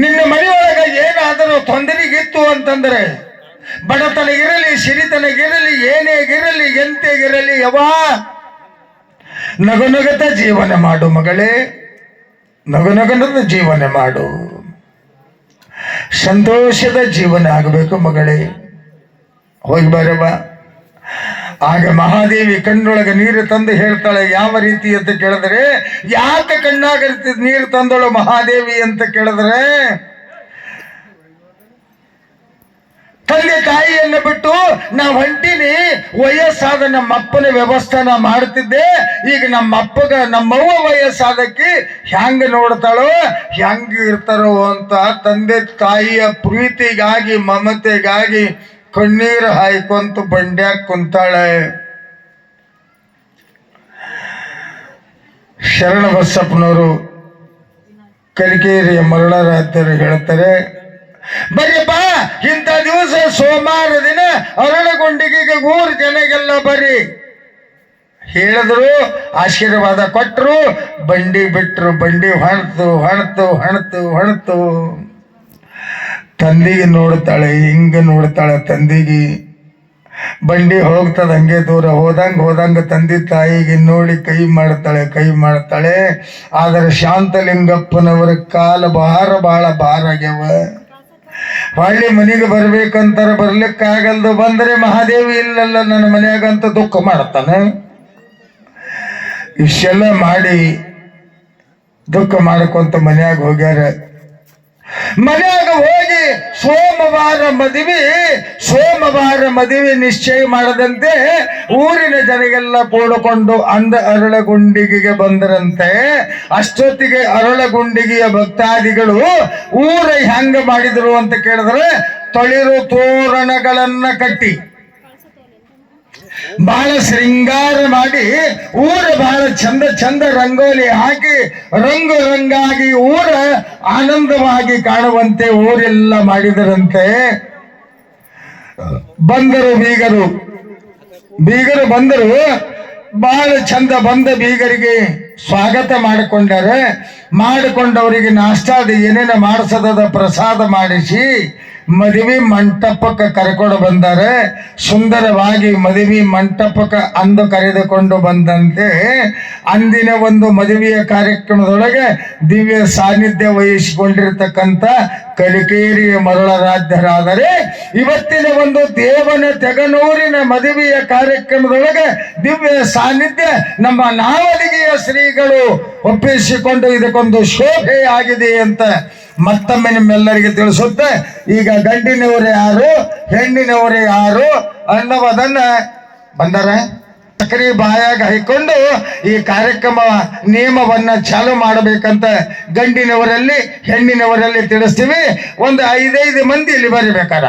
ನಿನ್ನ ಮನೆಯೊಳಗ ಏನಾದರೂ ತೊಂದರೆಗಿತ್ತು ಅಂತಂದ್ರೆ, ಬಡತನಗಿರಲಿ ಸಿರಿತನಗಿರಲಿ ಏನೇಗಿರಲಿ ಎಂತೆಗಿರಲಿ ಯವಾ ನಗುನಗತ ಜೀವನ ಮಾಡು ಮಗಳೇ, ನಗುನಗನದ ಜೀವನ ಮಾಡು, ಸಂತೋಷದ ಜೀವನ ಆಗಬೇಕು ಮಗಳೇ. ಹೋಗಿ ಬರವ. ಆಗ ಮಹಾದೇವಿ ಕಣ್ಣೊಳಗೆ ನೀರು ತಂದು ಹೇಳ್ತಾಳೆ, ಯಾವ ರೀತಿ ಅಂತ ಕೇಳಿದ್ರೆ, ಯಾಕೆ ಕಣ್ಣಾಗ ನೀರು ತಂದಳು ಮಹಾದೇವಿ ಅಂತ ಕೇಳಿದ್ರೆ, ತಂದೆ ತಾಯಿಯನ್ನು ಬಿಟ್ಟು ನಾವು ಹೊಂಟಿನಿ, ವಯಸ್ಸಾದ ನಮ್ಮಪ್ಪನ ವ್ಯವಸ್ಥೆನ ಮಾಡ್ತಿದ್ದೆ, ಈಗ ನಮ್ಮವ್ವ ವಯಸ್ಸಾದಕ್ಕೆ ಹೆಂಗ ನೋಡ್ತಾಳೋ ಹೆಂಗ ಇರ್ತಾರೋ ಅಂತ ತಂದೆ ತಾಯಿಯ ಪ್ರೀತಿಗಾಗಿ ಮಮತೆಗಾಗಿ ಕಣ್ಣೀರು ಹಾಯ್ಕೊಂತ ಬಂಡ್ಯಾಗ ಕುಂತಾಳೆ. ಶರಣ ಬಸಪ್ಪನವರು ಕಲಿಕೇರಿಯ ಮರಳರಾಧ್ಯರು ಹೇಳ್ತಾರೆ, ಬರ್ರಿಪ್ಪ ಇಂಥ ದಿವಸ ಸೋಮವಾರ ದಿನ ಅರಳಗುಂಡಿಗೆ ಊರು ಜನಗೆಲ್ಲ ಬರ್ರಿ ಹೇಳಿದ್ರು, ಆಶೀರ್ವಾದ ಕೊಟ್ಟರು, ಬಂಡಿ ಬಿಟ್ರು. ಬಂಡಿ ಹೊಣ್ತು ತಂದಿಗೆ ನೋಡ್ತಾಳೆ, ಹಿಂಗ ನೋಡ್ತಾಳೆ. ತಂದಿಗೆ ಬಂಡಿ ಹೋಗ್ತದ, ಹಂಗೆ ದೂರ ಹೋದಂಗ ತಂದೆ ತಾಯಿಗೆ ನೋಡಿ ಕೈ ಮಾಡ್ತಾಳೆ. ಆದರೆ ಶಾಂತಲಿಂಗಪ್ಪನವರ ಕಾಲ ಬಹಳ ಭಾರ ಆಗ್ಯಾವ. ಹೊಳ್ಳಿ ಮನೆಗೆ ಬರ್ಬೇಕಂತಾರ, ಬರ್ಲಿಕ್ಕಾಗಲ್ದು. ಬಂದ್ರೆ ಮಹಾದೇವಿ ಇಲ್ಲಲ್ಲ ನನ್ನ ಮನೆಯಾಗಂತ ದುಃಖ ಮಾಡ್ತಾನೆ. ಇಷ್ಟೆಲ್ಲ ಮಾಡಿ ದುಃಖ ಮಾಡ್ಕೊಂತ ಮನ್ಯಾಗ ಹೋಗ್ಯಾರ. ಮನ್ಯಾಗ ಹೋಗಿ ಸೋಮವಾರ ಮದುವೆ ನಿಶ್ಚಯ ಮಾಡದಂತೆ ಊರಿನ ಜನಗೆಲ್ಲ ಕೂಡಿಕೊಂಡು ಅರಳಗುಂಡಿಗೆ ಬಂದರಂತೆ. ಅಷ್ಟೊತ್ತಿಗೆ ಅರಳಗುಂಡಿಗೆಯ ಭಕ್ತಾದಿಗಳು ಊರ ಹೆಂಗ ಮಾಡಿದ್ರು ಅಂತ ಕೇಳಿದ್ರೆ, ತೊಳಿರು ತೋರಣಗಳನ್ನ ಕಟ್ಟಿ ಬಹಳ ಶೃಂಗಾರ ಮಾಡಿ ಊರ ಬಹಳ ಚಂದ ರಂಗೋಲಿ ಹಾಕಿ ರಂಗಾಗಿ ಊರ ಆನಂದವಾಗಿ ಕಾಣುವಂತೆ ಊರೆಲ್ಲ ಮಾಡಿದರಂತೆ. ಬೀಗರು ಬಂದರು, ಬಹಳ ಚಂದ. ಬಂದ ಬೀಗರಿಗೆ ಸ್ವಾಗತ ಮಾಡಿಕೊಂಡವರಿಗೆ ನಾಷ್ಟಾದ ಏನೇನ ಮಾಡಿಸದ ಪ್ರಸಾದ ಮಾಡಿಸಿ ಮದುವೆ ಮಂಟಪಕ್ಕೆ ಕರೆಕೊಂಡು ಬಂದರೆ, ಸುಂದರವಾಗಿ ಮದುವೆ ಮಂಟಪಕ್ಕೆ ಅಂದು ಕರೆದುಕೊಂಡು ಬಂದಂತೆ ಅಂದಿನ ಒಂದು ಮದುವೆಯ ಕಾರ್ಯಕ್ರಮದೊಳಗೆ ದಿವ್ಯ ಸಾನ್ನಿಧ್ಯ ವಹಿಸಿಕೊಂಡಿರ್ತಕ್ಕಂಥ ಕಲಿಕೇರಿಯ ಮರಳರಾಧ್ಯರಾದರೆ, ಇವತ್ತಿನ ಒಂದು ದೇವನ ತೆಗನೂರಿನ ಮದುವೆಯ ಕಾರ್ಯಕ್ರಮದೊಳಗೆ ದಿವ್ಯ ಸಾನ್ನಿಧ್ಯ ನಮ್ಮ ನಾವಲಿಗೆಯ ಶ್ರೀಗಳು ಒಪ್ಪಿಸಿಕೊಂಡು ಇದಕ್ಕೊಂದು ಶೋಭೆ ಆಗಿದೆ ಅಂತ ಮತ್ತೊಮ್ಮೆ ನಿಮ್ಮೆಲ್ಲರಿಗೆ ತಿಳಿಸುತ್ತೆ. ಈಗ ಗಂಡಿನವರು ಯಾರು ಹೆಣ್ಣಿನವರು ಯಾರು ಅನ್ನೋದನ್ನ ಬಂದರೆ ಸಕ್ರಿ ಬಾಯಾಗ ಹಾಕೊಂಡು ಈ ಕಾರ್ಯಕ್ರಮ ನಿಯಮವನ್ನ ಚಾಲು ಮಾಡಬೇಕಂತ ಗಂಡಿನವರಲ್ಲಿ ಹೆಣ್ಣಿನವರಲ್ಲಿ ತಿಳಿಸ್ತೀವಿ. ಒಂದು 5 ಮಂದಿ ಇಲ್ಲಿ ಬರಬೇಕಾರ.